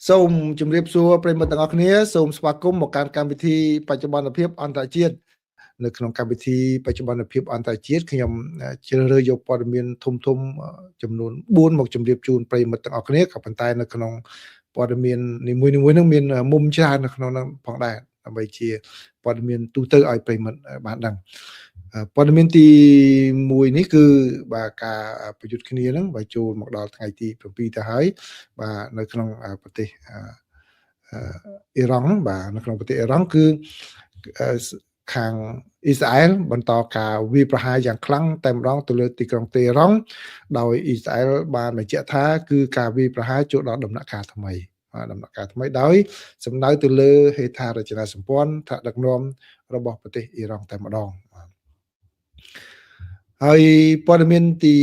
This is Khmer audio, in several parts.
សូមជម្រាបសួរប្រិយមិត្តទាំងអស់គ្នាសូមស្វាគមន៍មកកាន់កម្មវិធីបច្ចុប្បន្នភាពអន្តរជាតិនៅក្នុងកម្មវិធីបច្ចុប្បន្នភាពអន្តរជាតិខ្ញុំជ្រើសរើសយកព័ត៌មានធំចំនួន4មកជម្រាបជូនប្រិយមិត្តទាំងអស់គ្នាក៏ប៉ុន្តែនៅក្នុងព័ត៌មាននីមួយៗនឹងមានមុំច្រើននៅក្នុងនោះផងដែរដើម្បីជាព័ត៌មានទូទៅឲ្យប្រិយមិត្តបានដឹងព័ត៌មានទី1នេះគឺបាទការប្រយុទ្ធគ្នាហ្នឹងបើចូលមកដល់ថ្ងៃទី7ទៅហើយបាទនៅក្នុងប្រទេសអ៊ីរ៉ង់បាទនៅក្នុងប្រទេសអ៊ីរ៉ង់គឺខាងអ៊ីស្រាអែលបន្តការវាយប្រហារយ៉ាងខ្លាំងតែម្ដងទៅលើទីក្រុងតេហរ៉ង់ដោយអ៊ីស្រាអែលបានបញ្ជាក់ថាគឺការវាយប្រហារចូលដល់ដំណាក់កាលថ្មីដំណាក់កាលថ្មីដោយសំដៅទៅលើហេដ្ឋារចនាសម្ព័ន្ធថ្នាក់ដឹកនាំរបស់ប្រទេសអ៊ីរ៉ង់តែម្ដងហើយព័ត៌មានទី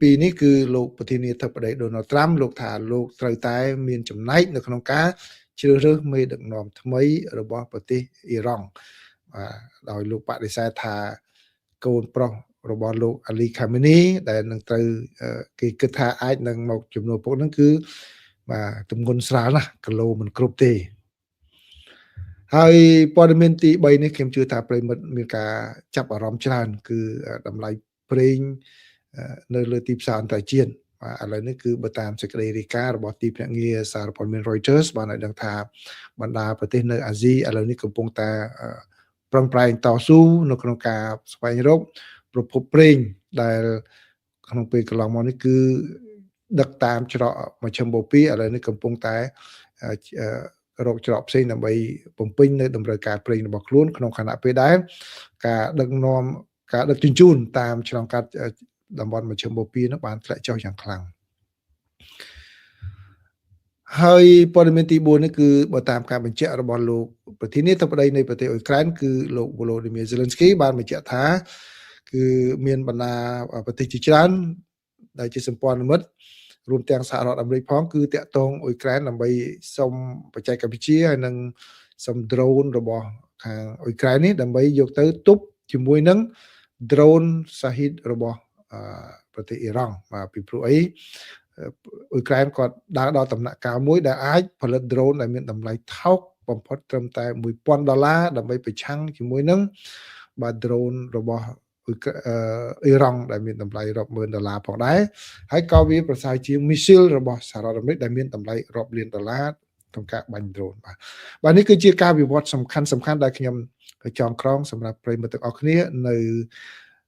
2នេះគឺលោកប្រធានាធិបតី Donald Trump លោកថាលោកត្រូវតែមានចំណែកនៅក្នុងការជ្រើសរើសមេដឹកនាំថ្មីរបស់ប្រទេសអ៊ីរ៉ង់ដោយលោកបដិសេធថាកូនប្រុសរបស់លោកអាលីខាមេនីដែលនឹងត្រូវគេគិតថាអាចនឹងមកជំនួសពុកហ្នឹងគឺបាទទម្ងន់ស្រាលណាស់គីឡូមិនគ្រប់ទេហើយព័ត៌មានទី3នេះខ្ញុំជឿថាប្រិមិត្តមានការចាប់អារម្មណ៍ច្រើនគឺតម្លៃប្រេងនៅលើទីផ្សារអន្តរជាតិបាទឥឡូវនេះគឺបើតាមសេចក្តីរាយការណ៍របស់ទីភ្នាក់ងារសារព័ត៌មាន Reuters បានឲ្យដឹងថាបណ្ដាប្រទេសនៅអាស៊ីឥឡូវនេះកំពុងតែប្រឹងប្រែងតស៊ូនៅក្នុងការស្វែងរកប្រភពប្រេងដែលក្នុងពេលកន្លងមកនេះគឺដឹកតាមច្រកមជ្ឈិមបូព៌ាឥឡូវនេះកំពុងតែរកច្រកផ្សេងដើម្បីបំពេញនៅតម្រូវការប្រេងរបស់ខ្លួនក្នុងខណៈពេលដែរការដឹកជញ្ជូនតាមឆ្លងកាត់តំបន់មជ្ឈិមបូព៌ានោះបានធ្លាក់ចុះយ៉ាងខ្លាំងហើយព័ត៌មានទី4នេះគឺបើតាមការបញ្ជាក់របស់លោកប្រធានាធិបតីនៃប្រទេសអ៊ុយក្រែនគឺលោក Volodymyr Zelensky បានបញ្ជាក់ថាគឺមានបណ្ដាប្រទេសជាច្រើនដែលជាសម្ព័ន្ធមិត្តរួមទាំងសហរដ្ឋអាមេរិកផងគឺតាក់ទងអ៊ុយក្រែនដើម្បីសុំបច្ចេកវិទ្យាហើយនិងសុំ drone របស់ខាងអ៊ុយក្រែននេះដើម្បីយកទៅទប់ជាមួយនឹង drone សាហ៊ីតរបស់ប្រទេសអ៊ីរ៉ង់បាទពីព្រោះអីអ៊ុយក្រែនគាត់ដើរដល់ដំណាក់កាលមួយដែលអាចផលិត drone ដែលមានតម្លៃថោកបំផុតត្រឹមតែ$1000ដើម្បីប្រឆាំងជាមួយនឹងបាទ drone របស់អ៊ីរ៉ង់ដែលមានតម្លៃរាប់ម៉ឺន$ផងដែរហើយក៏វាប្រសើរជាង missile របស់សហរដ្ឋអាមេរិកដែលមានតម្លៃរាប់លាន$ក្នុងការបាញ់ drone បាទនេះគឺជាការវិវត្តសំខាន់ដែលខ្ញុំចងក្រងសម្រាប់ប្រិយមិត្តទាំងអស់គ្នានៅ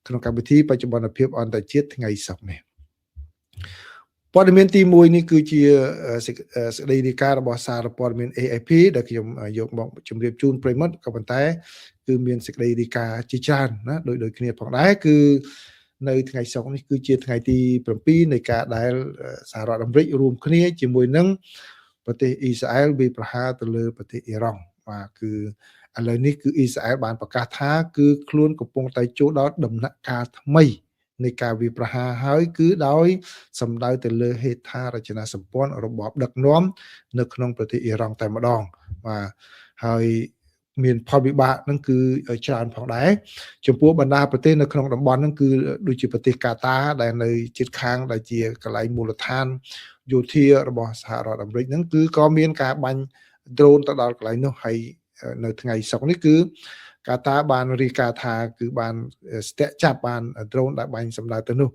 ក្នុងកម្មវិធីបច្ចុប្បន្នភាពអន្តរជាតិថ្ងៃសុក្រនេះព័ត៌មានទី1នេះគឺជាសេចក្តីរាយការណ៍របស់សារព័ត៌មាន AFP ដែលខ្ញុំយកមកជម្រាបជូនប្រិយមិត្តក៏ប៉ុន្តែគឺមានសេចក្តីរាយការណ៍ជាច្រើនណាដូចគ្នាផងដែរគឺនៅថ្ងៃសុក្រនេះគឺជាថ្ងៃទី7នៃការដែលសហរដ្ឋអាមេរិករួមគ្នាជាមួយនឹងប្រទេសអ៊ីស្រាអែលវាយប្រហារទៅលើប្រទេសអ៊ីរ៉ង់បាទគឺឥឡូវនេះគឺអ៊ីស្រាអែលបានប្រកាសថាគឺខ្លួនកំពុងតែចូលដល់ដំណាក់កាលថ្មីនៃការវាយប្រហារហើយគឺដោយសំដៅទៅលើហេដ្ឋារចនាសម្ព័ន្ធរបបដឹកនាំនៅក្នុងប្រទេសអ៊ីរ៉ង់តែម្ដងបាទហើយមានផលវិបាកហ្នឹងគឺច្រើនផងដែរចំពោះបណ្ដាប្រទេសនៅក្នុងតំបន់ហ្នឹងគឺដូចជាប្រទេសកាតាដែលនៅជិតខាងដែលជាកន្លែងមូលដ្ឋានយោធារបស់សហរដ្ឋអាមេរិកហ្នឹងគឺក៏មានការបាញ់ drone ទៅដល់កន្លែងនោះហើយនៅថ្ងៃសុក្រនេះគឺកាតាបានរាយការណ៍ថាគឺបានស្ទាក់ចាប់បាន drone ដែលបាញ់សម្ដៅទៅនោះ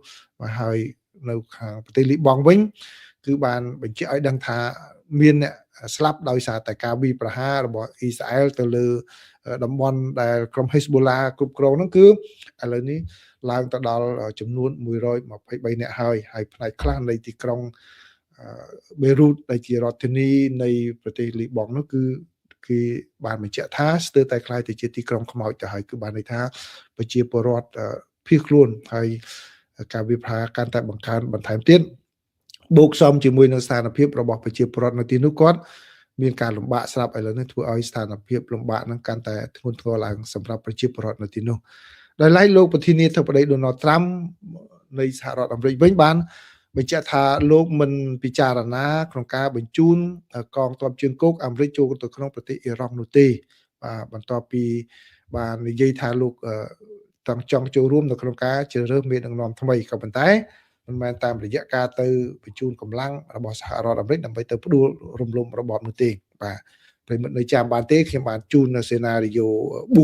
ហើយនៅខាងប្រទេសលីបង់វិញគឺបានបញ្ជាក់ឲ្យដឹងថាមានអ្នកស្លាប់ដោយសារតែការវាយប្រហាររបស់អ៊ីស្រាអែលទៅលើតំបន់ដែលក្រុម Hezbollah គ្រប់គ្រងហ្នឹងគឺឥឡូវនេះឡើងទៅដល់ចំនួន123នាក់ហើយផ្នែកខ្លះនៃទីក្រុងបេរូតដែលជារដ្ឋធានីនៃប្រទេសលីបង់នោះគឺគេបានបញ្ជាក់ថាស្ទើរតែខ្លាយទៅជាទីក្រុងខ្មោចទៅហើយគឺបានន័យថាប្រជាពលរដ្ឋភៀសខ្លួនហើយការវាយប្រហារកាន់តែបង្កើនបន្ថែមទៀតបូកសំជាមួយនឹងស្ថានភាពរបស់ប្រជាពលរដ្ឋនៅទីនោះគាត់មានការលំបាកស្រាប់ឥឡូវនេះធ្វើឲ្យស្ថានភាពលំបាកហ្នឹងកាន់តែធ្ងន់ធ្ងរឡើងសម្រាប់ប្រជាពលរដ្ឋនៅទីនោះដោយឡែកលោកប្រធានាធិបតី Donald Trump នៃសហរដ្ឋអាមេរិកវិញបានបញ្ជាក់ថាលោកមិនពិចារណាក្នុងការបញ្ជូនកងទ័ពជើងគោកអាមេរិកចូលទៅក្នុងប្រទេសអ៊ីរ៉ង់នោះទេបាទបន្ទាប់ពីបាននិយាយថាលោកចង់ចូលរួមនៅក្នុងការជ្រើសរើសមេដឹកនាំថ្មីក៏ប៉ុន្តែ មិនមែនតាមរយៈការទៅបញ្ជូនកម្លាំងរបស់សហរដ្ឋអាមេរិកដើម្បីទៅផ្ដួលរំលំរបបនោះទេបាទប្រិមិត្តនៅចាំបានទេខ្ញុំបានជូននៅសេណារីយ៉ូ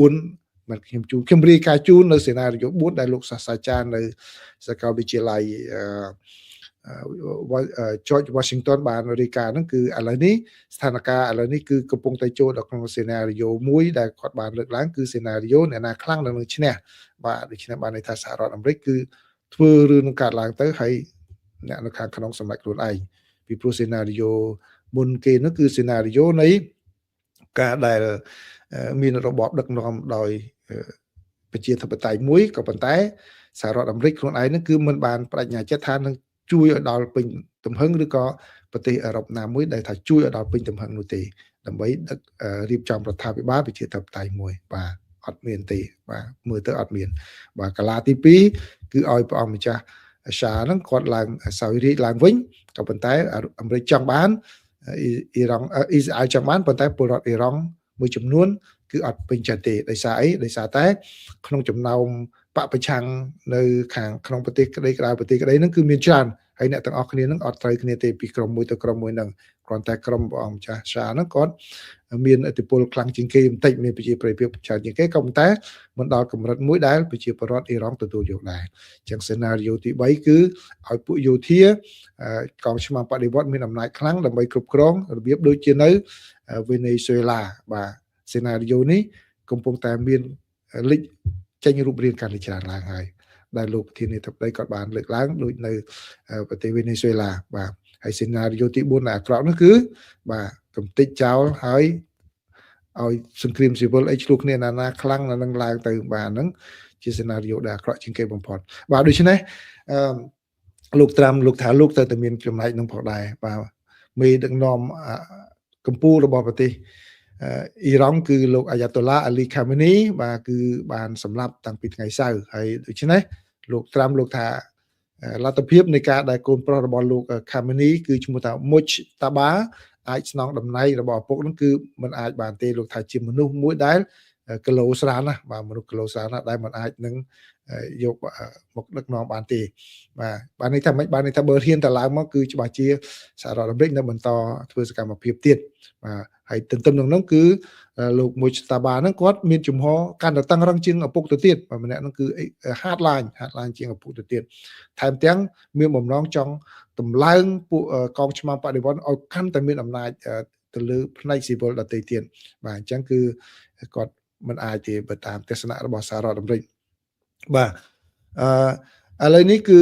4មិនខ្ញុំរាយការណ៍ជូននៅសេណារីយ៉ូ4ដែលលោកសាស្ត្រាចារ្យនៅសាកលវិទ្យាល័យGeorge Washington បានរាយការណ៍ហ្នឹងគឺឥឡូវនេះស្ថានភាពឥឡូវនេះគឺកំពុងតែចូលដល់ក្នុងសេណារីយ៉ូមួយដែលគាត់បានលើកឡើងគឺសេណារីយ៉ូអ្នកណាខ្លាំងនឹងឈ្នះបាទដូច្នេះបានន័យថាសហរដ្ឋអាមេរិកគឺធ្វើរឿងនឹងកាត់ឡើងទៅហើយអ្នកនៅខាងក្នុងសម្រាប់ខ្លួនឯងពីព្រោះសេណារីយ៉ូមុនគេនោះគឺសេណារីយ៉ូនៃការដែលមានរបបដឹកនាំដោយប្រជាធិបតេយ្យមួយក៏ប៉ុន្តែសហរដ្ឋអាមេរិកខ្លួនឯងនឹងគឺមិនបានបដិញ្ញាចិត្តថានឹងជួយឲ្យដល់ពេញទំហឹងឬក៏ប្រទេសអឺរ៉ុបណាមួយដែលថាជួយឲ្យដល់ពេញទំហឹងនោះទេដើម្បីដឹករៀបចំរដ្ឋាភិបាលប្រជាធិបតេយ្យមួយបាទអត់មានទេបាទមើលទៅអត់មានបាទកាលាទី2គឺឲ្យព្រះអង្គម្ចាស់សាហ្នឹងគាត់ឡើងសោយរាជឡើងវិញក៏ប៉ុន្តែអាមេរិកចង់បានអ៊ីរ៉ង់អ៊ីស្រាអែលចង់បានប៉ុន្តែពលរដ្ឋអ៊ីរ៉ង់មួយចំនួនគឺអត់ពេញចិត្តទេដោយសារអីដោយសារតែក្នុងចំណោមបពប្រឆាំងនៅខាងក្នុងប្រទេសក្តីក្រៅប្រទេសក្តីហ្នឹងគឺមានច្រើនហើយអ្នកទាំងអស់គ្នាហ្នឹងអត់ត្រូវគ្នាទេពីក្រុមមួយទៅក្រុមមួយហ្នឹងគ្រាន់តែក្រុមព្រះអង្គម្ចាស់សាហ្នឹងគាត់មានឥទ្ធិពលខ្លាំងជាងគេបន្តិចមានប្រជាប្រិយភាពច្រើនជាងគេក៏ប៉ុន្តែមិនដល់កម្រិតមួយដែលប្រជាពលរដ្ឋអ៊ីរ៉ង់ទទួលយកដែរអញ្ចឹងសេណារីយ៉ូទី3គឺឲ្យពួកយោធាកងឆ្មាំបដិវត្តមានអំណាចខ្លាំងដើម្បីគ្រប់គ្រងរបៀបដូចជានៅវេណេស៊ុយឡាបាទសេណារីយ៉ូនេះកំពុងតែមានលេចចេញរូបរាងកាន់តែច្រើនឡើងហើយដែលលោកប្រធានាធិបតីគាត់បានលើកឡើងដូចនៅប្រទេសវេណេស៊ុយឡាបាទហើយសេណារីយ៉ូទី4ដែលអាក្រក់នោះគឺបាទកំទេចចោលហើយឲ្យសង្គ្រាមស៊ីវិលអីឆ្លោះគ្នាណាខ្លាំងណានឹងឡើងទៅបាទហ្នឹងជាសេណារីយ៉ូដែលអាក្រក់ជាងគេបំផុតបាទដូច្នេះលោកត្រាំលោកថាលោកទៅតែមានចំណែកនឹងផងដែរបាទមេដឹកនាំកម្ពុជារបស់ប្រទេសអ៊ីរ៉ង់គឺលោកអាយ៉ាតូឡាអាលីខាមេនីបាទគឺបានសម្លាប់តាំងពីថ្ងៃសៅរ៍ហើយដូច្នេះលោកត្រាំលោកថាលទ្ធភាពនៃការដែលកូនប្រុសរបស់លោកខាមេនីគឺឈ្មោះថាមុជតាបាអាចស្នងតំណែងរបស់ឪពុកនឹងគឺมันអាចបានទេលោកថាជាមនុស្សមួយដែលគីឡូស្រាលណាបាទមនុស្សគីឡូស្រាលណាដែលมันអាចនឹងយកមកដឹកនាំបានទេបាទបានន័យថាមិនបានន័យថាបើហ៊ានតែឡើងមកគឺច្បាស់ជាសហរដ្ឋអាមេរិកនៅបន្តធ្វើសកម្មភាពទៀតបាទហើយទន្ទឹមនឹងនោះគឺលោកមួយស្តាបាហ្នឹងគាត់មានជំហរកាន់តែតឹងរឹងជាងឪពុកទៅទៀតបាទម្នាក់ហ្នឹងគឺហាតឡាញជាងឪពុកទៅទៀតថែមទាំងមានបំណងចង់តម្លើងពួកកងឆ្មាំបដិវត្តឲ្យកាន់តែមានអំណាចទៅលើផ្នែកស៊ីវិលដទៃទៀតបាទអញ្ចឹងគឺគាត់មិនអាចទេបើតាមទស្សនៈរបស់សហរដ្ឋអាមេរិកបាទឥឡូវនេះគឺ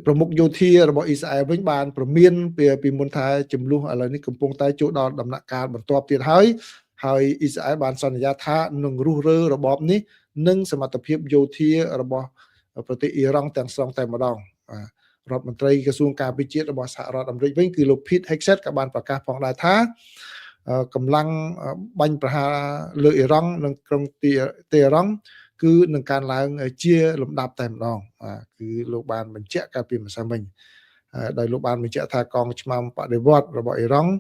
ប្រមុខយោធារបស់អ៊ីស្រាអែលវិញបានប្រមានពីមុនថាចំនួនឥឡូវនេះកំពុងតែចូលដល់ដំណាក់កាលបន្ទាប់ទៀតហើយអ៊ីស្រាអែលបានសន្យាថានឹងរុះរើរបបនេះនិងសមត្ថភាពយោធារបស់ប្រទេសអ៊ីរ៉ង់ទាំងស្រុងតែម្ដងរដ្ឋមន្ត្រីក្រសួងការពារជាតិរបស់សហរដ្ឋអាមេរិកវិញគឺលោក Pete Hegseth ក៏បានប្រកាសផងដែរថាកម្លាំងបាញ់ប្រហារលើអ៊ីរ៉ង់និងក្រុងតេហរ៉ង់គឺនឹងកើនឡើងជាលំដាប់តែម្ដងគឺលោកបានបញ្ជាក់កាលពីម្សិលមិញដោយលោកបានបញ្ជាក់ថាកងឆ្មាំបដិវត្តរបស់អ៊ីរ៉ង់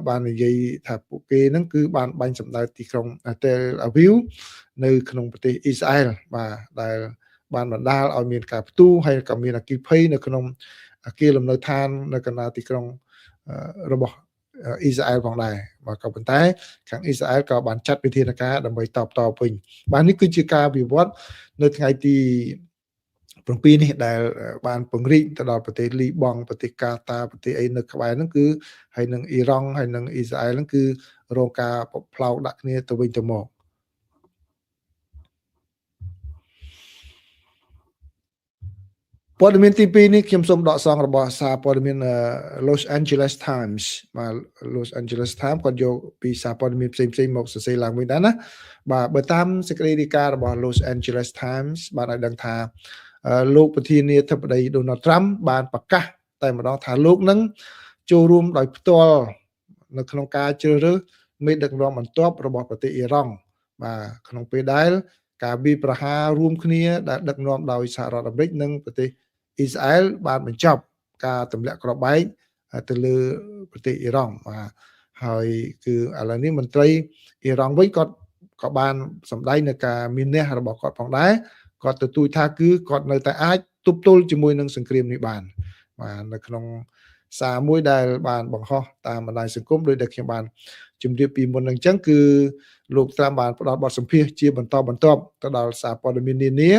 បាននិយាយថាពួកគេហ្នឹងគឺបានបាញ់សម្ដៅទីក្រុងតេលអាវីវនៅក្នុងប្រទេសអ៊ីស្រាអែលបាទដែលបានបណ្ដាលឲ្យមានការផ្ទុះហើយក៏មានអគ្គិភ័យនៅក្នុងអគារលំនៅឋាននៅកណ្ដាលទីក្រុងរបស់អ៊ីស្រាអែលផងដែរបាទក៏ប៉ុន្តែខាងអ៊ីស្រាអែលក៏បានចាត់វិធានការដើម្បីតបតវិញបាទនេះគឺជាការវិវត្តនៅថ្ងៃទី7នេះដែលបានពង្រីកទៅដល់ប្រទេសលីបង់ប្រទេសកាតាប្រទេសអីនៅក្បែរហ្នឹងគឺហើយនឹងអ៊ីរ៉ង់ហើយនឹងអ៊ីស្រាអែលហ្នឹងគឺរងការផ្លោកដាក់គ្នាទៅវិញទៅមកព័ត៌មានទី2នេះខ្ញុំសូមដកស្រង់របស់សារព័ត៌មាន Los Angeles Times បាទ Los Angeles Times គាត់យកពីសារព័ត៌មានផ្សេងៗមកសរសេរឡើងវិញដែរណាបាទបើតាមសេចក្តីរាយការណ៍របស់ Los Angeles Times បានឲ្យដឹងថាលោកប្រធានាធិបតី Donald Trump បានប្រកាសតែម្ដងថាលោកនឹងចូលរួមដោយផ្ទាល់នៅក្នុងការជ្រើសរើសមេដឹកនាំបន្ទាប់របស់ប្រទេសអ៊ីរ៉ង់បាទក្នុងពេលដែលការវាយប្រហាររួមគ្នាដែលដឹកនាំដោយសហរដ្ឋអាមេរិកនិងប្រទេសអ៊ីស្រាអែលបានបញ្ចប់ការទម្លាក់គ្រាប់បែកទៅលើប្រទេសអ៊ីរ៉ង់បាទហើយគឺឥឡូវនេះមន្ត្រីអ៊ីរ៉ង់វិញគាត់ក៏បានសម្ដែងនៅការមានះរបស់គាត់ផងដែរគាត់ទទូចថាគឺគាត់នៅតែអាច ទប់ទល់ជាមួយនឹងសង្គ្រាមនេះបានបាទនៅក្នុងសារមួយដែលបានបង្ហោះតាមបណ្ដាញសង្គមដោយដែលខ្ញុំបានជម្រាបពីមុនហ្នឹងអញ្ចឹងគឺលោកត្រាំបានផ្ដល់បទសម្ភាសន៍ជាបន្តបន្ទាប់ទៅដល់សារព័ត៌មាននានា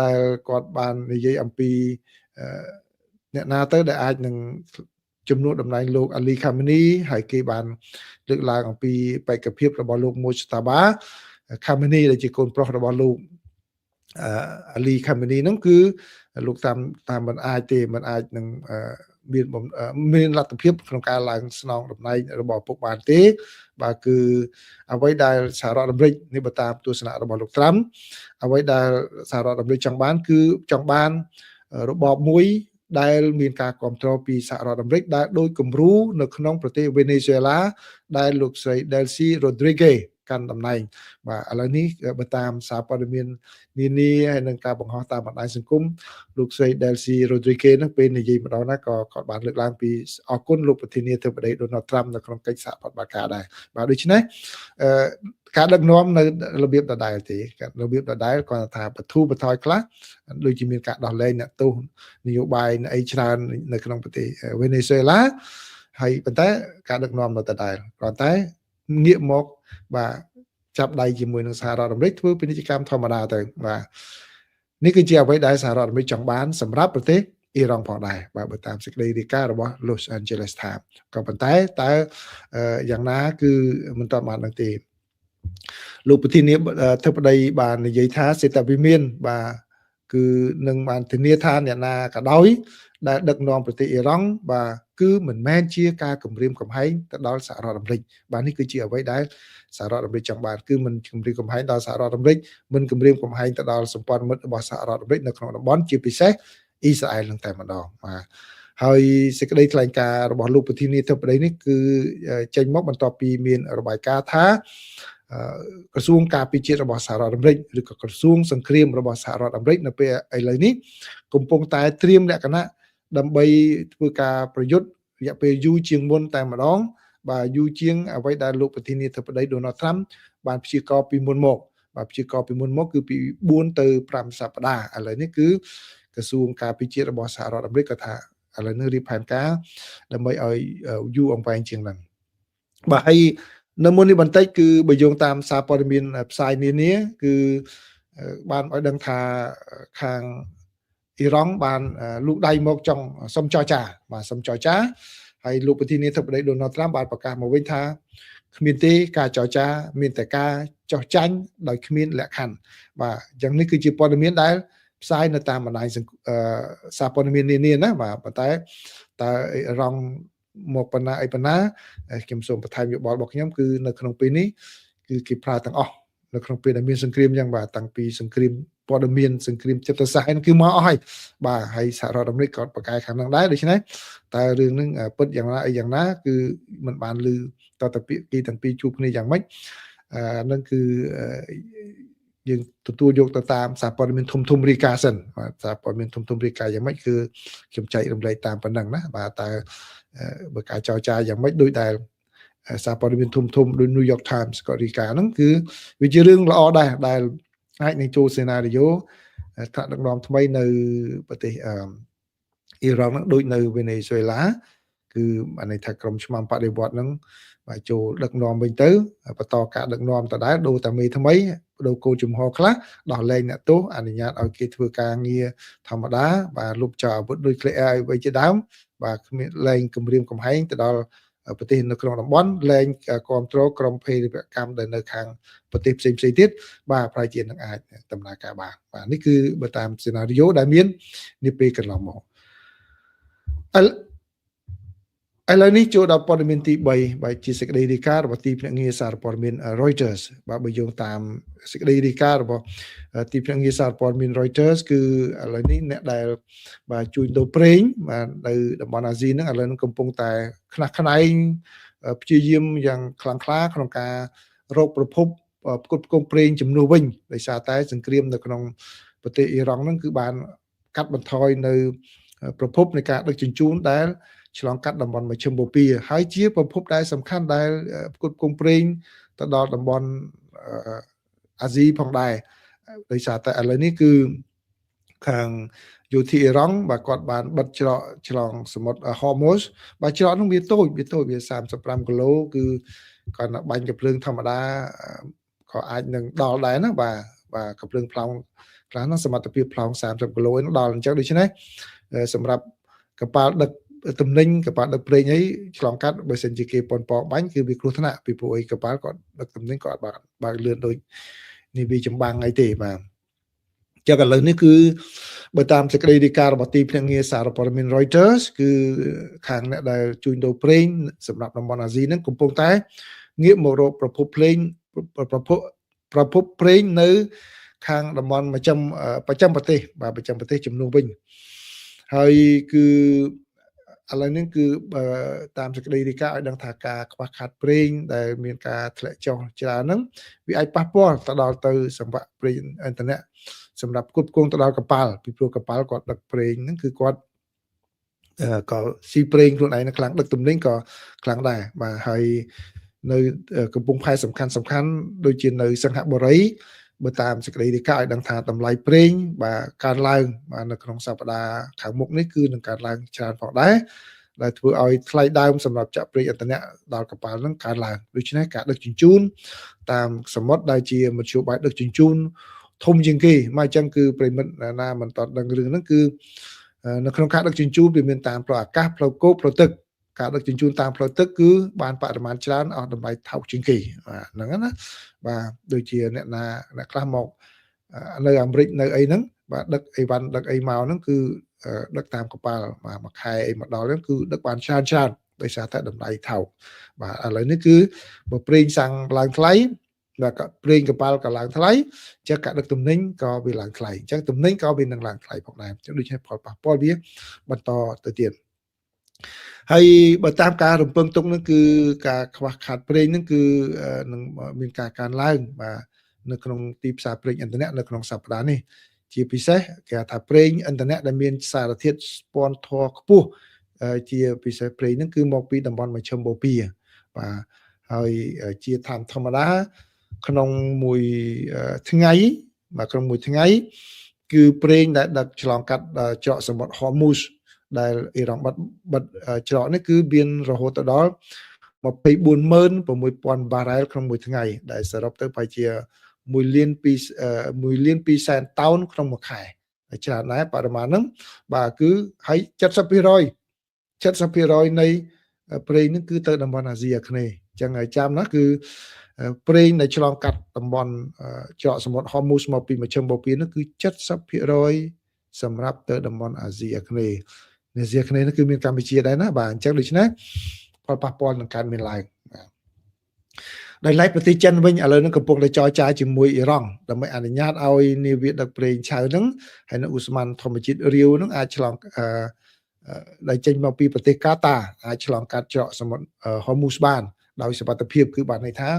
ដែលគាត់បាននិយាយអំពីអ្នកណាទៅដែលអាចនឹងជំនួសតំណែងលោកអាលីខាមីនីហើយគេបានលើកឡើងអំពីបេក្ខភាពរបស់លោកមូស្តាបាខាមីនីដែលជាកូនប្រុសរបស់លោកអាលីខាមីនីហ្នឹងគឺលោកតាមមិនអាចទេមិនអាចនឹងមានលទ្ធភាពក្នុងការឡើងស្នងតំណែងរបស់ឪពុកបានទេបាទគឺអ្វីដែលសហរដ្ឋអាមេរិកនេះបើតាមទស្សនៈរបស់លោកត្រាំអ្វីដែលសហរដ្ឋអាមេរិកចង់បានគឺចង់បានរបបមួយដែលមានការគ្រប់គ្រងពីសហរដ្ឋអាមេរិកដែលដោយគំរូនៅក្នុងប្រទេសវេណេស៊ុយអេឡាដែលលោកស្រី Delcy Rodriguez កាន់តំណែងបាទឥឡូវនេះបើតាមសារព័ត៌មាននានាហើយនឹងការបង្ហោះតាមបណ្ដាញសង្គមលោកស្រី Delcy Rodriguez ហ្នឹងពេលនិយាយម្ដងណាក៏គាត់បានលើកឡើងពីអរគុណលោកប្រធានាធិបតី Donald Trump នៅក្នុងកិច្ចសហប្រតិបត្តិការដែរបាទដូច្នេះការដឹកនាំនៅរបៀបដដែលទេរបៀបដដែលគាត់ថាបធូរបន្ថយខ្លះដូចជាមានការដោះលែងអ្នកទោសនយោបាយអីច្រើននៅក្នុងប្រទេសវេណេស៊ុយអេឡាហើយប៉ុន្តែការដឹកនាំនៅដដែលគ្រាន់តែងាកមកបាទចាប់ដៃជាមួយនឹងសហរដ្ឋអាមេរិកធ្វើពាណិជ្ជកម្មធម្មតាទៅបាទនេះគឺជាអ្វីដែលសហរដ្ឋអាមេរិកចង់បានសម្រាប់ប្រទេសអ៊ីរ៉ង់ផងដែរបាទបើតាមសេចក្តីរាយការណ៍របស់ Los Angeles Times ក៏ប៉ុន្តែតើយ៉ាងណាគឺមិនទាន់បាននឹងទេលោកប្រធានាធិបតីបាននិយាយថាសេតវិមានបាទគឺនឹងបានធានាថាអ្នកណាក៏ដោយដែលដឹកនាំប្រទេសអ៊ីរ៉ង់បាទគឺមិនមែនជាការគំរាមកំហែងទៅដល់សហរដ្ឋអាមេរិកបាទនេះគឺជាអ្វីដែលសហរដ្ឋអាមេរិកចង់បានគឺមិនគំរាមកំហែងដល់សហរដ្ឋអាមេរិកមិនគំរាមកំហែងទៅដល់សម្ព័ន្ធមិត្តរបស់សហរដ្ឋអាមេរិកនៅក្នុងតំបន់ជាពិសេសអ៊ីស្រាអែលនឹងតែម្ដងបាទហើយសេចក្តីថ្លែងការណ៍របស់លោកប្រធានាធិបតីនេះគឺចេញមកបន្ទាប់ពីមានរបាយការណ៍ថាក្រសួងការពារជាតិរបស់សហរដ្ឋអាមេរិកឬក៏ក្រសួងសង្គ្រាមរបស់សហរដ្ឋអាមេរិកនៅពេលឥឡូវនេះកំពុងតែត្រៀមលក្ខណៈដើម្បីធ្វើការប្រយុទ្ធរយៈពេលយូរជាងមុនតែម្ដងបាទយូរជាងអ្វីដែលលោកប្រធានាធិបតី Donald Trump បានព្យាករណ៍ពីមុនមកបាទព្យាករណ៍ពីមុនមកគឺពី4ទៅ5សប្តាហ៍ឥឡូវនេះគឺក្រសួងការពារជាតិរបស់សហរដ្ឋអាមេរិកក៏ថាឥឡូវនេះរៀបផែនការដើម្បីឲ្យយូរអង្វែងជាងហ្នឹងបាទហើយនៅមុននេះបន្តិចគឺបើយោងតាមសារព័ត៌មានផ្សាយនានាគឺបានឲ្យដឹងថាខាងអ៊ីរ៉ង់បានលូកដៃមកចង់សុំចរចាបាទសុំចរចាហើយលោកប្រធានាធិបតី Donald Trump បានប្រកាសមកវិញថាគ្មានទេការចរចាមានតែការចោះចាញ់ដោយគ្មានលក្ខខណ្ឌបាទអញ្ចឹងនេះគឺជាព័ត៌មានដែលផ្សាយនៅតាមបណ្ដាញសារព័ត៌មាននានាណាបាទប៉ុន្តែតើអ៊ីរ៉ង់មកប៉ុណ្ណាអីប៉ុណ្ណាខ្ញុំសូមបន្ថែមយោបល់របស់ខ្ញុំគឺនៅក្នុងពេលនេះគឺគេប្រើទាំងអស់នៅក្នុងពេលដែលមានសង្គ្រាមយ៉ាងបាទតាំងពីសង្គ្រាមព័ត៌មានសង្គ្រាមចិត្តសាស្ត្រគឺមកអស់ហើយបាទហើយសហរដ្ឋអាមេរិកក៏ប្រកែកខាងហ្នឹងដែរដូច្នេះតើរឿងហ្នឹងពិតយ៉ាងណាអីយ៉ាងណាគឺមិនបានឮតទៅពាក្យគេទាំងពីរជួបគ្នាយ៉ាងម៉េចហ្នឹងគឺយើងទទួលយកទៅតាមសារព័ត៌មានធំរាយការណ៍សិនបាទសារព័ត៌មានធំរាយការណ៍យ៉ាងម៉េចគឺខ្ញុំចែករំលែកតាមប៉ុណ្ណឹងណាបាទតើបើការចរចាយ៉ាងម៉េចដោយដែលសារព័ត៌មានធំដូច New York Times ក៏រាយការណ៍ហ្នឹងគឺវាជារឿងល្អដែរដែលអាចនឹងចូលសេណារីយ៉ូថ្នាក់ដឹកនាំថ្មីនៅប្រទេសអ៊ីរ៉ង់ហ្នឹងដូចនៅវេណេស៊ុយអេឡាគឺអានេះថាក្រុមឆ្មាំបដិវត្តន៍ហ្នឹងបាទចូលដឹកនាំវិញទៅបន្តការដឹកនាំដដែលដូរតែមេថ្មីដូរគោលជំហរខ្លះដោះលែងអ្នកទោសអនុញ្ញាតឲ្យគេធ្វើការងារធម្មតាបាទលុបចោលអាវុធដូចNuclearអីជាដើមបាទគ្មានលែងគម្រាមកំហែងទៅដល់ប្រទេសនៅក្នុងតំបន់លែងគ្រប់គ្រងក្រុមភេរវកម្មដែលនៅខាងប្រទេសផ្សេងទៀតបាទប្រហែលជានឹងអាចដំណើរការបានបាទនេះគឺបើតាមសេណារីយ៉ូដែលមាននាពេលកន្លងមកឥឡូវនេះចូលដល់ព័ត៌មានទី3បាទជាសេចក្តីរាយការណ៍របស់ទីភ្នាក់ងារសារព័ត៌មាន Reuters បាទបើយោងតាមសេចក្តីរាយការណ៍របស់ទីភ្នាក់ងារសារព័ត៌មាន Reuters គឺឥឡូវនេះអ្នកដែលបាទជួញដូរប្រេងបាទនៅតំបន់អាស៊ីហ្នឹងឥឡូវនេះកំពុងតែខ្នះខ្នែងព្យាយាមយ៉ាងខ្លាំងក្លាក្នុងការរកប្រភពផ្គត់ផ្គង់ប្រេងជំនួសវិញដោយសារតែសង្គ្រាមនៅក្នុងប្រទេសអ៊ីរ៉ង់ហ្នឹងគឺបានកាត់បន្ថយនៅប្រភពនៃការដឹកជញ្ជូនដែលឆ្លងកាត់តំបន់មជ្ឈិមបូព៌ាហើយជាប្រភពដែលសំខាន់ដែលផ្គត់ផ្គង់ប្រេងទៅដល់តំបន់អាស៊ីផងដែរដោយសារតែឥឡូវនេះគឺ ខាងយោធាអ៊ីរ៉ង់បាទគាត់បានបិទច្រកឆ្លងសមុទ្រ Hormuz បាទច្រកនោះវាតូចវា35គីឡូគឺគាត់ណាបាញ់កាភ្លើងធម្មតាក៏អាចនឹងដល់ដែរណាបាទកាភ្លើងប្លង់ខ្លះនោះសមត្ថភាពប្លង់30គីឡូនឹងដល់អញ្ចឹងដូច្នេះសម្រាប់កប៉ាល់ដឹកទំនិញកប៉ាល់ដឹកប្រេងអីឆ្លងកាត់បើសិនជាគេប៉ុនប៉ងបាញ់គឺវាគ្រោះថ្នាក់ពីព្រោះអីកប៉ាល់គាត់ដឹកទំនិញគាត់បើកលឿនដូចនេះវាចម្បាំងអីទេបាទចឹងឥឡូវនេះគឺបើតាមសេចក្តីរាយការណ៍របស់ទីភ្នាក់ងារសារព័ត៌មាន Reuters គឺខាងអ្នកដែលជួញដូរប្រេងសម្រាប់តំបន់អាស៊ីហ្នឹងកំពុងតែងាកមករកប្រភពប្រេងនៅខាងតំបន់ប្រចាំប្រទេសបាទប្រចាំប្រទេសចំនួនវិញហើយគឺឥឡូវនេះគឺតាមសេចក្តីរាយការណ៍ឲ្យដឹងថាការខ្វះខាតប្រេងដែលមានការធ្លាក់ចុះច្រើនហ្នឹងវាអាចប៉ះពាល់ទៅដល់ទៅសង្វាក់ប្រេងឥន្ធនៈសម្រាប់គ្រប់គ្រងទៅដល់កប៉ាល់ពីព្រោះកប៉ាល់គាត់ដឹកប្រេងហ្នឹងគឺគាត់ក៏ស៊ីប្រេងខ្លួនឯងនៅខ្លាំងដឹកទំនិញក៏ខ្លាំងដែរបាទហើយនៅកំពង់ផែសំខាន់ដូចជានៅសិង្ហបុរីបើតាមសេចក្តីរាយការណ៍ឲ្យដឹងថាតម្លៃប្រេងបាទកើនឡើងបាទនៅក្នុងសប្តាហ៍ខាងមុខនេះគឺនឹងកើនឡើងច្រើនផងដែរដែលធ្វើឲ្យថ្លៃដើមសម្រាប់ចាក់ប្រេងឥន្ធនៈដល់កប៉ាល់នឹងកើនឡើងដូច្នេះការដឹកជញ្ជូនតាមសមុទ្រដែលជាមធ្យោបាយដឹកជញ្ជូនធំជាងគេមកអញ្ចឹងគឺប្រិមិត្តណាមិនតន់ដឹងរឿងហ្នឹងគឺនៅក្នុងការដឹកជញ្ជូនវាមានតាមផ្លូវអាកាសផ្លូវគោកផ្លូវទឹកការដឹកជញ្ជូនតាមផ្លូវទឹកគឺបានបរិមាណច្រើនអស់តម្លៃថោកជាងគេបាទហ្នឹងណាបាទដូចជាអ្នកខ្លះមកនៅអាមេរិកនៅអីហ្នឹងបាទដឹកអីវ៉ាន់ដឹកអីមកហ្នឹងគឺដឹកតាមកប៉ាល់បាទមួយខែអីមកដល់ហ្នឹងគឺដឹកបានច្រើនដោយសារតែតម្លៃថោកបាទឥឡូវនេះគឺបើប្រេងសាំងឡើងថ្លៃបាទប្រេងកប៉ាល់ក៏ឡើងថ្លៃចឹងការដឹកទំនិញក៏វាឡើងថ្លៃអញ្ចឹងទំនិញក៏វានឹងឡើងថ្លៃផងដែរចឹងដូចជាផលប៉ះពាល់វាបន្តទៅទៀតហើយបើតាមការរំពឹងទុកនោះគឺការខ្វះខាតប្រេងហ្នឹងគឺនឹងមានការកើនឡើងបាទនៅក្នុងទីផ្សារប្រេងឥន្ធនៈនៅក្នុងសប្តាហ៍នេះជាពិសេសគេថាប្រេងឥន្ធនៈដែលមានសារធាតុស្ពាន់ធម៌ខ្ពស់ជាពិសេសប្រេងហ្នឹងគឺមកពីតំបន់មជ្ឈិមបូព៌ាបាទហើយជាធម្មតាក្នុងមួយថ្ងៃបាទក្នុងមួយថ្ងៃគឺប្រេងដែលដឹកឆ្លងកាត់ច្រកសមុទ្រ Hormuz ដែលអ៊ីរ៉ង់បិទច្រកនេះគឺមានរហូតទៅដល់ 246,000 បារ៉ែលក្នុងមួយថ្ងៃដែលសរុបទៅប្រហែលជា1លាន2សែនតោនក្នុងមួយខែច្រើនដែរបរិមាណហ្នឹងបាទគឺហើយ 70% នៃប្រេងហ្នឹងគឺទៅតំបន់អាស៊ីអាគ្នេយ៍អញ្ចឹងហើយចាំណាគឺប្រេងដែលឆ្លងកាត់តំបន់ច្រកសមុទ្រ Hormuz មកពីមជ្ឈិមបូព៌ានោះគឺ 70% សម្រាប់ទៅតំបន់អាស៊ីអាគ្នេយ៍អាស៊ីអាគ្នេយ៍នោះគឺមានកម្ពុជាដែរណាបាទអញ្ចឹងដូច្នេះផលប៉ះពាល់នឹងកើតមានឡើងបាទដោយឡែកប្រទេសចិនវិញឥឡូវនេះកំពុងតែចរចាជាមួយអ៊ីរ៉ង់ដើម្បីអនុញ្ញាតឲ្យនាវាដឹកប្រេងឆៅហ្នឹងហើយនៅឧស្ម័នធម្មជាតិរាវហ្នឹងអាចឆ្លងដែលចេញមកពីប្រទេសកាតាអាចឆ្លងកាត់ច្រកសមុទ្រ Hormuz បានដោយសុវត្ថិភាពគឺបានន័យថា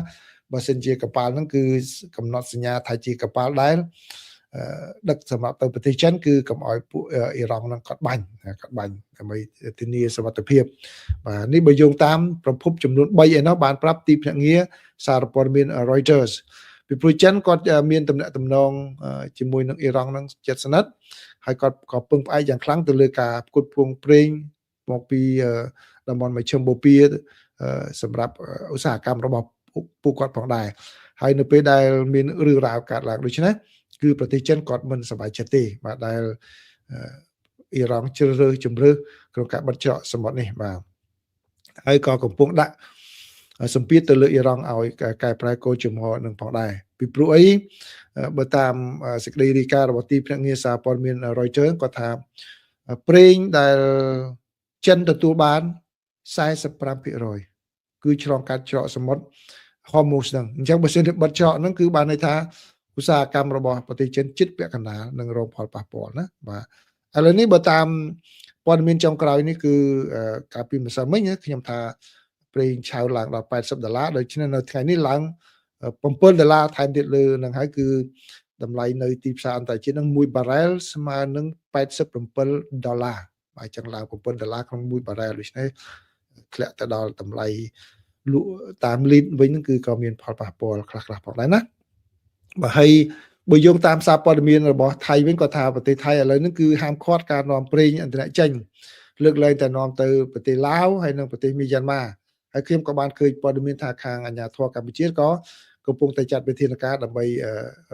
បើសិនជាកប៉ាល់ហ្នឹងគឺកំណត់សញ្ញាថាជាកប៉ាល់ដែលដឹកសម្រាប់ទៅប្រទេសចិនគឺកុំឲ្យពួកអ៊ីរ៉ង់ហ្នឹងគាត់បាញ់ដើម្បីធានាសុវត្ថិភាពបាទនេះបើយោងតាមប្រភពចំនួន3ឯណោះបានប្រាប់ទីភ្នាក់ងារសារព័ត៌មាន Reuters ពីព្រោះចិនគាត់មានទំនាក់ទំនងជាមួយនឹងអ៊ីរ៉ង់ហ្នឹងជិតស្និទ្ធហើយគាត់ក៏ពឹងផ្អែកយ៉ាងខ្លាំងទៅលើការផ្គត់ផ្គង់ប្រេងមកពីតំបន់មជ្ឈិមបូព៌ាសម្រាប់ឧស្សាហកម្មរបស់ពួកគាត់ផងដែរហើយនៅពេលដែលមានរឿងរ៉ាវកើតឡើងដូច្នេះគឺប្រទេសចិនគាត់មិនសប្បាយចិត្តទេបាទដែលអ៊ីរ៉ង់ជ្រើសរើសជំរឿសក្នុងការបិទច្រកសមុទ្រនេះបាទហើយក៏កំពុងដាក់សម្ពាធទៅលើអ៊ីរ៉ង់ឲ្យកែប្រែគោលជំហរនឹងផងដែរពីព្រោះអីបើតាមសេចក្តីរាយការណ៍របស់ទីភ្នាក់ងារសារព័ត៌មាន Reuters គាត់ថាប្រេងដែលចិនទទួលបាន 45% គឺឆ្លងកាត់ច្រកសមុទ្រ Hormuz ហ្នឹងអញ្ចឹងបើសិនជាបិទច្រកហ្នឹងគឺបានន័យថាឧស្សាហកម្មរបស់ប្រទេសចិនជិតពាក់កណ្ដាលនឹងរងផលប៉ះពាល់ណាបាទឥឡូវនេះបើតាមព័ត៌មានចុងក្រោយនេះគឺកាលពីម្សិលមិញខ្ញុំថាប្រេងឆៅឡើងដល់$80ដូច្នេះនៅថ្ងៃនេះឡើង$7ថែមទៀតលើនឹងហើយគឺតម្លៃនៅទីផ្សារអន្តរជាតិនឹង1បារ៉ែលស្មើនឹង$87បាទចឹងឡើង$7ក្នុង1បារ៉ែលដូច្នេះធ្លាក់ទៅដល់តម្លៃលក់តាមលីត្រវិញហ្នឹងគឺក៏មានផលប៉ះពាល់ខ្លះៗផងដែរណាបាទហើយ បើយោងតាមសារព័ត៌មានរបស់ថៃវិញក៏ថាប្រទេសថៃឥឡូវនេះគឺហាមឃាត់ការនាំប្រេងឥន្ធនៈចេញលើកលែងតែនាំទៅប្រទេសឡាវហើយនិងប្រទេសមីយ៉ាន់ម៉ាហើយខ្ញុំក៏បានឃើញព័ត៌មានថាខាងអាជ្ញាធរកម្ពុជាក៏កំពុងតែចាត់វិធានការដើម្បី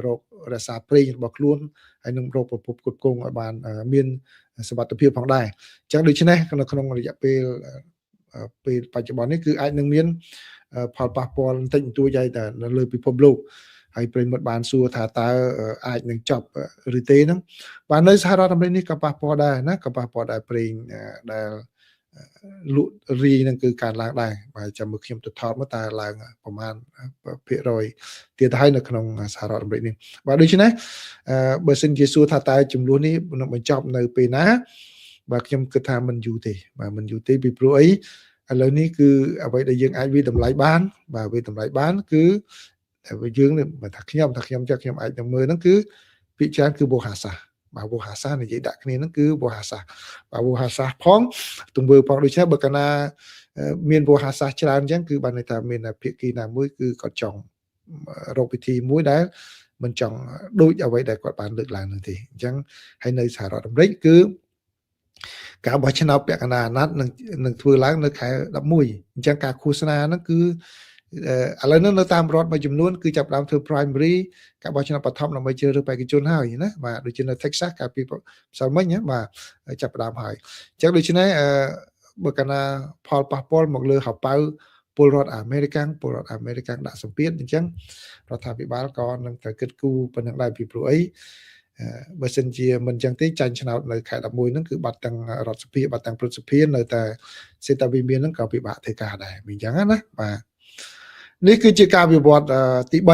រករក្សាប្រេងរបស់ខ្លួនហើយនឹងរកប្រភពផ្គត់ផ្គង់ឲ្យបានមានសុវត្ថិភាពផងដែរអញ្ចឹងដូច្នេះក្នុងរយៈពេលបច្ចុប្បន្ននេះគឺអាចនឹងមានផលប៉ះពាល់បន្តិចបន្តួចហើយតែនៅលើពិភពលោកហើយប្រិមិត្តបានសួរថាតើអាចនឹងចប់ឬទេហ្នឹងបាទនៅសហរដ្ឋអាមេរិកនេះក៏ប៉ះពាល់ដែរណាក៏ប៉ះពាល់ដែរប្រេងដែលលក់រីហ្នឹងគឺកើនឡើងដែរបាទចាំមើលខ្ញុំទៅថតមកតើឡើងប្រមាណភាគរយទៀតហើយនៅក្នុងសហរដ្ឋអាមេរិកនេះបាទដូច្នេះបើសិនជាសួរថាតើចំនួននេះនឹងបញ្ចប់នៅពេលណាបាទខ្ញុំគិតថាមិនយូរទេបាទមិនយូរទេពីព្រោះអីឥឡូវនេះគឺអ្វីដែលយើងអាចវិតម្លៃបានបាទវិតម្លៃបានគឺយើងបើថាខ្ញុំចាក់ខ្ញុំអាចនឹងមើលហ្នឹងគឺពិចារណាគឺវោហាសាសបាទវោហាសាសនិយាយដាក់គ្នាហ្នឹងគឺវោហាសាសបាទវោហាសាសផងទង្វើផងដូច្នេះបើកាលណាមានវោហាសាសច្រើនអញ្ចឹងគឺបានន័យថាមានភាគីណាមួយគឺគាត់ចង់រកវិធីមួយដែលមិនចង់ដូចអ្វីដែលគាត់បានលើកឡើងនោះទេអញ្ចឹងហើយនៅសហរដ្ឋអាមេរិកគឺការបោះឆ្នោតពាក់កណ្ដាលអាណត្តិនឹងធ្វើឡើងនៅខែ11អញ្ចឹងការឃោសនាហ្នឹងគឺឥឡូវនេះនៅតាមរដ្ឋមួយចំនួនគឺចាប់ផ្ដើមធ្វើ primary ការបោះឆ្នោតបឋមដើម្បីជ្រើសរើសបេក្ខជនហើយណាបាទដូចជានៅ Texas កាលពីផ្សាយមិញណាបាទចាប់ផ្ដើមហើយអញ្ចឹងដូច្នេះបើកាលណាផលប៉ះពាល់មកលើហៅប៉ៅពលរដ្ឋអាមេរិកដាក់សម្ពាធអញ្ចឹងរដ្ឋាភិបាលក៏នឹងត្រូវគិតគូរប៉ុណ្ណឹងដែរពីព្រោះអីបើសិនជាមិនអញ្ចឹងទេចាញ់ឆ្នោតនៅខែ11ហ្នឹងគឺបាត់ទាំងរដ្ឋសភាបាត់ទាំងព្រឹទ្ធសភានៅតែសេតាវិមានហ្នឹងក៏ពិបាកធ្វើការដែរអញ្ចឹងណាបាទនេះគឺជាការវិវត្តទី3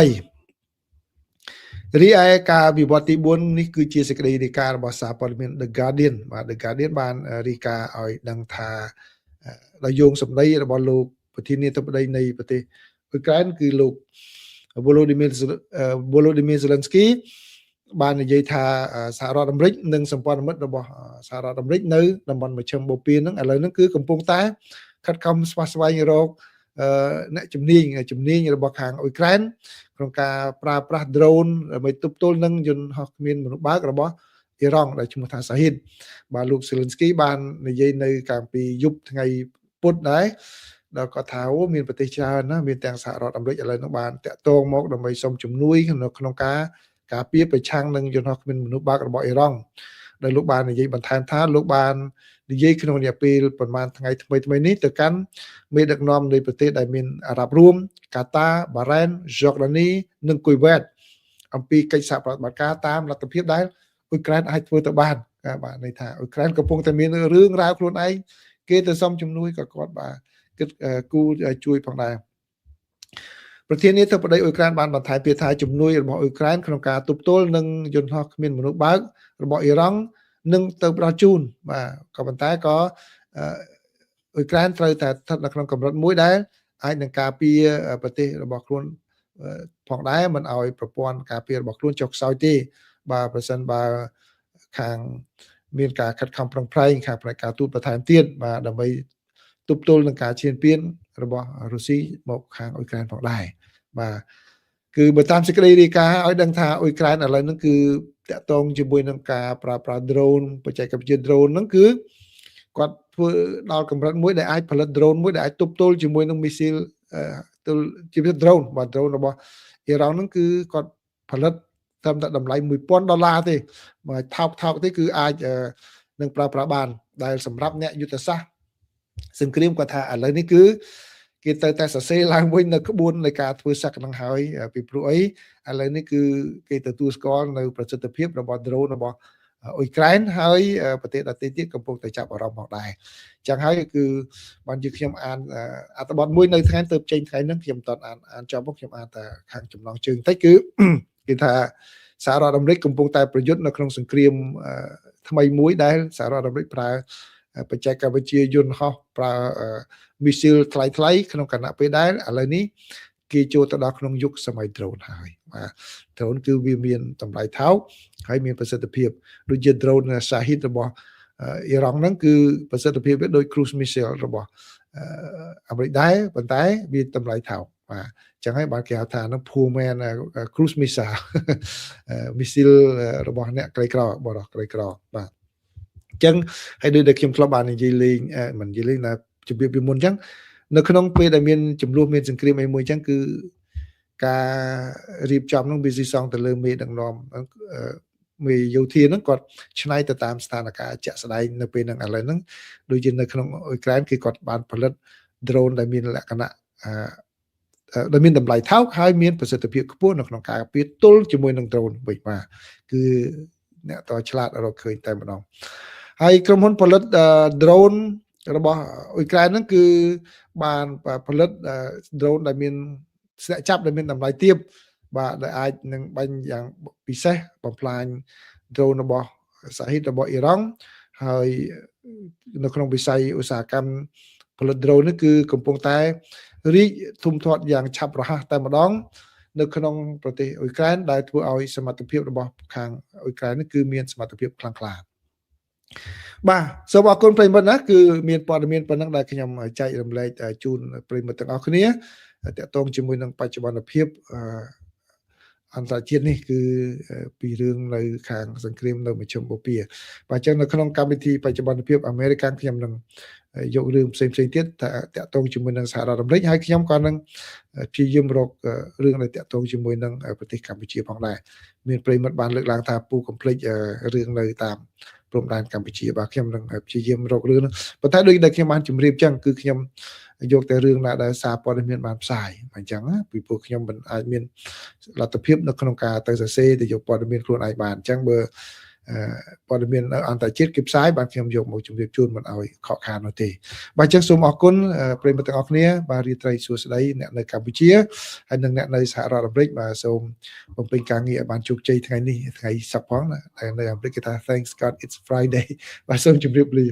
រីឯការវិវត្តទី4នេះគឺជាសេចក្តីរាយការណ៍របស់សារព័ត៌មាន The Guardian បាទ The Guardian បានរាយការណ៍ឲ្យដឹងថាដោយយោងសម្ដីរបស់លោកប្រធានាធិបតីនៃប្រទេសអ៊ុយក្រែនគឺលោក Volodymyr Zelensky បាននិយាយថាសហរដ្ឋអាមេរិកនិងសម្ព័ន្ធមិត្តរបស់សហរដ្ឋអាមេរិកនៅតំបន់មជ្ឈិមបូព៌ាហ្នឹងឥឡូវហ្នឹងគឺកំពុងតែខិតខំស្វះស្វែងរកអ្នកជំនាញរបស់ខាងអ៊ុយក្រែនក្នុងការប្រើប្រាស់ drone ដើម្បីទប់ទល់នឹងយន្តហោះគ្មានមនុស្សបើករបស់អ៊ីរ៉ង់ដែលឈ្មោះថាសាហ៊ីតបាទលោក Zelensky បាននិយាយនៅកាលពីយប់ថ្ងៃពុធដែរដល់គាត់ថាអូមានប្រទេសច្រើនណាមានទាំងសហរដ្ឋអាមេរិកឥឡូវហ្នឹងបានតាក់ទងមកដើម្បីសុំជំនួយក្នុងការពារប្រឆាំងនឹងយន្តហោះគ្មានមនុស្សបើករបស់អ៊ីរ៉ង់ដោយលោកបាននិយាយបន្ថែមថាលោកបាននិយាយក្នុងរយៈពេលប្រហែលថ្ងៃថ្មីនេះទៅកាន់មេដឹកនាំនៃប្រទេសដែលមានអារ៉ាប់រួមកាតា បារ៉ែន យ៉ូដានី និងគុយវ៉ែតអំពីកិច្ចសហប្រតិបត្តិការតាមលទ្ធភាពដែលអ៊ុយក្រែនអាចធ្វើទៅបានបាទន័យថាអ៊ុយក្រែនកំពុងតែមានរឿងរ៉ាវខ្លួនឯងគេទៅសុំជំនួយក៏គាត់បាទគិតគូជួយផងដែរប្រធានាធិបតីអ៊ុយក្រែនបានបន្ថែមទៀតថាជំនួយរបស់អ៊ុយក្រែនក្នុងការទប់ទល់នឹងយន្តហោះគ្មានមនុស្សបើករបស់អ៊ីរ៉ង់នឹងទៅផ្ដល់ជូនបាទក៏ប៉ុន្តែក៏អ៊ុយក្រែនត្រូវតែស្ថិតនៅក្នុងកម្រិតមួយដែលអាចនឹងការពារប្រទេសរបស់ខ្លួនផងដែរមិនឲ្យប្រព័ន្ធការពាររបស់ខ្លួនចុះខ្សោយទេបាទប្រសិនបើខាងមានការខិតខំប្រឹងប្រែងខាងផ្នែកការទូតបន្ថែមទៀតបាទដើម្បីទប់ទល់នឹងការឈានពានរបស់រុស្ស៊ីមកខាងអ៊ុយក្រែនផងដែរបាទគឺបើតាមសេចក្តីរាយការណ៍ឲ្យដឹងថាអ៊ុយក្រែនឥឡូវហ្នឹងគឺតាក់ទងជាមួយនឹងការប្រើប្រាស់ drone បច្ចេកវិទ្យា drone ហ្នឹងគឺគាត់ធ្វើដល់កម្រិតមួយដែលអាចផលិត drone មួយដែលអាចទប់ទល់ជាមួយនឹង missile ទល់ជា drone បាទ drone របស់អ៊ីរ៉ង់ហ្នឹងគឺគាត់ផលិតត្រឹមតែតម្លៃ$1000ទេបើថោកទេគឺអាចនឹងប្រើប្រាស់បានដែលសម្រាប់អ្នកយុទ្ធសាស្ត្រសង្គ្រាមគាត់ថាឥឡូវនេះគឺគេទៅតែសរសេរឡើងវិញនៅក្បួននៃការធ្វើសឹកហ្នឹងហើយពីព្រោះអីឥឡូវនេះគឺគេទទួលស្គាល់នៅប្រសិទ្ធភាពរបស់ drone របស់អ៊ុយក្រែនហើយប្រទេសដទៃទៀតកំពុងតែចាប់អារម្មណ៍ផងដែរអញ្ចឹងហើយគឺបានជាខ្ញុំអានអត្ថបទមួយនៅថ្ងៃទៅចេញថ្ងៃហ្នឹងខ្ញុំមិនតាន់អានចប់មកខ្ញុំអានតែខាងចំណងជើងតិចគឺគេថាសហរដ្ឋអាមេរិកកំពុងតែប្រយុទ្ធនៅក្នុងសង្គ្រាមថ្មីមួយដែលសហរដ្ឋអាមេរិកប្រើបច្ចេកវិទ្យាយន្តហោះប្រើមីស៊ីលថ្លៃក្នុងគណៈពេលដែលឥឡូវនេះគេចូលទៅដល់ក្នុងយុគសម័យ drone ហើយបាទ drone គឺវាមានតម្លៃថោកហើយមានប្រសិទ្ធភាពដូចជា drone Shahid របស់អ៊ីរ៉ង់ហ្នឹងគឺប្រសិទ្ធភាពវាដូច cruise missile របស់អាមេរិកដែរប៉ុន្តែវាតម្លៃថោក បាទចឹងហើយបានគេហៅថានឹង poor man cruise missile មីស៊ីលរបស់អ្នកក្រីក្របរោះក្រីក្របាទអញ្ចឹងហើយដូចដែលខ្ញុំធ្លាប់បាននិយាយលេងមិននិយាយលេងណាជម្រាបពីមុនអញ្ចឹងនៅក្នុងពេលដែលមានចំនួនមានសង្គ្រាមអីមួយអញ្ចឹងគឺការរៀបចំនឹងវាស៊ីសងទៅលើមេដឹកនាំមេយោធាហ្នឹងគាត់ឆ្នៃទៅតាមស្ថានភាពជាក់ស្ដែងនៅពេលហ្នឹងឥឡូវហ្នឹងដូចជានៅក្នុងអ៊ុយក្រែនគឺគាត់បានផលិត drone ដែលមានលក្ខណៈដែលមានតម្លៃថោកហើយមានប្រសិទ្ធភាពខ្ពស់នៅក្នុងការពារទល់ជាមួយនឹង drone វិញបាទគឺអ្នកតឆ្លាតរកឃើញតែម្ដងហើយក្រុមហ៊ុនផលិត drone របស់អ៊ុយក្រែនហ្នឹងគឺបានផលិត drone ដែលមានស្នាក់ចាប់ដែលមានតម្លៃទាបបាទដែលអាចនឹងបាញ់យ៉ាងពិសេសបំផ្លាញ drone របស់សហជីពរបស់អ៊ីរ៉ង់ហើយនៅក្នុងវិស័យឧស្សាហកម្មផលិត drone នេះគឺកំពុងតែរីកធំធាត់យ៉ាងឆាប់រហ័សតែម្ដងនៅក្នុងប្រទេសអ៊ុយក្រែនដែលធ្វើឲ្យសមត្ថភាពរបស់ខាងអ៊ុយក្រែននេះគឺមានសមត្ថភាពខ្លាំងក្លាបាទសូមអរគុណប្រិយមិត្តណាគឺមានព័ត៌មានប៉ុណ្ណឹងដែលខ្ញុំចែករំលែកជូនប្រិយមិត្តទាំងអស់គ្នាតកតងជាមួយនឹងបច្ចុប្បន្នភាពអន្តរជាតិនេះគឺពីរឿងនៅខាងសង្គ្រាមនៅមជ្ឈមបូព៌ាបាទអញ្ចឹងនៅក្នុងកម្មវិធីបច្ចុប្បន្នភាពអាមេរិកខ្ញុំនឹងយករឿងផ្សេងៗទៀតតកតងជាមួយនឹងសហរដ្ឋអាមេរិកហើយខ្ញុំក៏នឹងព្យាយាមរករឿងដែលតកតងជាមួយនឹងប្រទេសកម្ពុជាផងដែរមានប្រិយមិត្តបានលើកឡើងថាពូកុំភ្លេចរឿងនៅតាមព្រំដែនកម្ពុជាបាទខ្ញុំនឹងព្យាយាមរករឿងហ្នឹងប៉ុន្តែដូចដែលខ្ញុំបានជម្រាបចឹងគឺខ្ញុំយកតែរឿងណាដែលសារព័ត៌មានបានផ្សាយអញ្ចឹងពីព្រោះខ្ញុំមិនអាចមានលទ្ធភាពនៅក្នុងការទៅសរសេរទៅយកព័ត៌មានខ្លួនឯងបានអញ្ចឹងបើព័ត៌មានអន្តរជាតិគេផ្សាយបានខ្ញុំយកមកជម្រាបជូនមិនឲ្យខកខាននោះទេបាទអញ្ចឹងសូមអរគុណប្រិយមិត្តទាំងអស់គ្នាបាទរីត្រីសួស្តីអ្នកនៅកម្ពុជាហើយនិងអ្នកនៅសហរដ្ឋអាមេរិកបាទសូមបំពេញការងារឲ្យបានជោគជ័យថ្ងៃនេះថ្ងៃសុក្រផងណាតែនៅអាមេរិកគេថា Thanks God it's Friday បាទសូមជម្រាបលា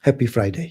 Happy Friday